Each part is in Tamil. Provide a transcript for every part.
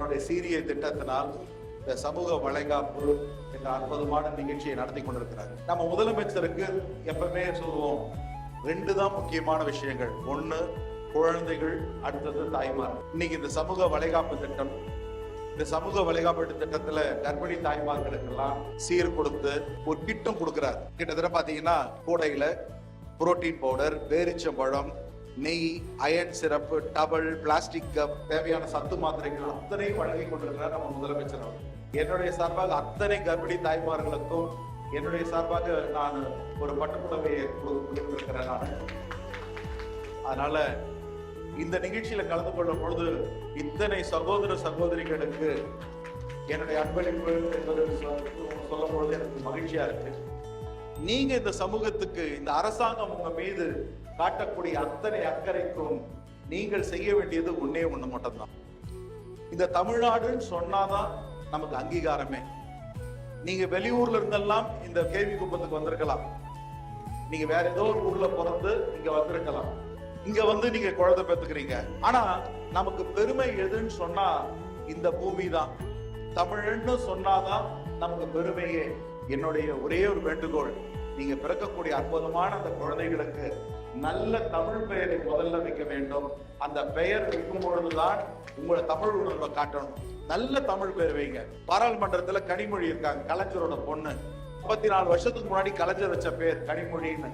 தன்னுடைய சீரிய திட்டத்தினால் இந்த சமூக வளைகாப்பு என்ற அற்புதமான நிகழ்ச்சியை நடத்தி கொண்டிருக்கிறார். நம்ம முதலமைச்சருக்கு எப்பவுமே சொல்லுவோம், 2 தான் முக்கியமான விஷயங்கள். 1 குழந்தைகள், அடுத்தது தாய்மார். இன்னைக்கு இந்த சமூக வளைகாப்பு திட்டம், இந்த சமூக வளைகாப்பு திட்டத்துல கர்ப்பிணி தாய்மார்களுக்கு எல்லாம் சீர் கொடுத்து ஒரு கிட்டும் கொடுக்கிறார். கிட்டத்தட்ட பாத்தீங்கன்னா கூடையில புரோட்டீன் பவுடர், பேரிச்சம்பழம், நெய், அயன் சிறப்பு, டபுள், பிளாஸ்டிக் கப், தேவையான சத்து மாத்திரைகள் அத்தனையும் வழங்கி கொண்டிருக்கிறார் நம்ம முதலமைச்சர் அவர். என்னுடைய சார்பாக அத்தனை கர்ப்பிணி தாய்மார்களுக்கும் என்னுடைய சார்பாக நான் ஒரு பட்டுப்புடவையை கொடுத்திருக்கிறேன் நான். அதனால இந்த நிகழ்ச்சியில கலந்து கொள்ளும் பொழுது இத்தனை சகோதர சகோதரிகளுக்கு என்னுடைய அன்பளிப்பு என்பது சொல்லும் பொழுது எனக்கு மகிழ்ச்சியா இருக்கு. நீங்க இந்த சமூகத்துக்கு, இந்த அரசாங்கம் உங்க மீது காட்டக்கூடிய அத்தனை அக்கறைக்கும் நீங்கள் செய்ய வேண்டியது ஒண்ணே ஒண்ணு மட்டும்தான். இந்த தமிழ்நாடுன்னு சொன்னாதான் நமக்கு அங்கீகாரமே. நீங்க வெளியூர்ல இருந்தெல்லாம் இந்த கேள்வி குப்பத்துக்கு வந்திருக்கலாம், நீங்க வேற ஏதோ ஒரு ஊர்ல பிறந்து இங்க வந்திருக்கலாம், இங்க வந்து நீங்க குழந்தை பெற்றுக்கிறீங்க. ஆனா நமக்கு பெருமை எதுன்னு சொன்னா இந்த பூமி தான். தமிழ்ன்னு சொன்னாதான் நமக்கு பெருமையே. என்னுடைய ஒரே ஒரு வேண்டுகோள், நீங்க பிறக்கக்கூடிய அற்புதமான அந்த குழந்தைகளுக்கு நல்ல தமிழ் பெயரை முதல்ல வைக்க வேண்டும். அந்த பெயர் வைக்கும் பொழுதுதான் உங்களை தமிழ் உணர்வை காட்டணும். நல்ல தமிழ் பெயர் வைங்க. பாராளுமன்றத்துல கனிமொழி இருக்காங்க, கலைஞரோட பொண்ணு. 54 வருஷத்துக்கு முன்னாடி கலைஞர் வச்ச பேர் கனிமொழின்னு.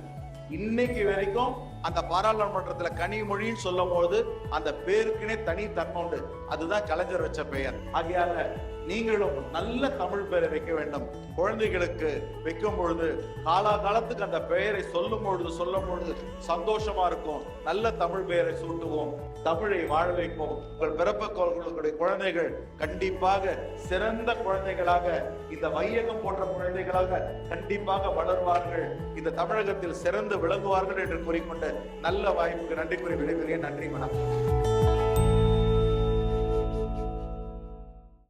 இன்னைக்கு வரைக்கும் அந்த பாராளுமன்றத்துல கனிமொழின்னு சொல்லும் போது அந்த பேருக்குனே தனி தன்மை உண்டு. அதுதான் கலைஞர் வச்ச பெயர். ஆகையால நீங்களும் நல்ல தமிழ் பெயரை வைக்க வேண்டும். குழந்தைகளுக்கு வைக்கும் பொழுது காலாகாலத்துக்கு அந்த பெயரை சொல்லும் பொழுது சந்தோஷமா இருக்கும். நல்ல தமிழ் பெயரை சூட்டுவோம், தமிழை வாழ வைப்போம். உங்கள் பிறப்புகளுடைய குழந்தைகள் கண்டிப்பாக சிறந்த குழந்தைகளாக, இந்த வையகம் போன்ற குழந்தைகளாக கண்டிப்பாக வளர்வார்கள். இந்த தமிழகத்தில் சிறந்து விளங்குவார்கள் என்று கூறிக்கொண்டு நல்ல வாய்ப்புக்கு நன்றி கூறி விடைபெறுகிறேன். நன்றி, வணக்கம்.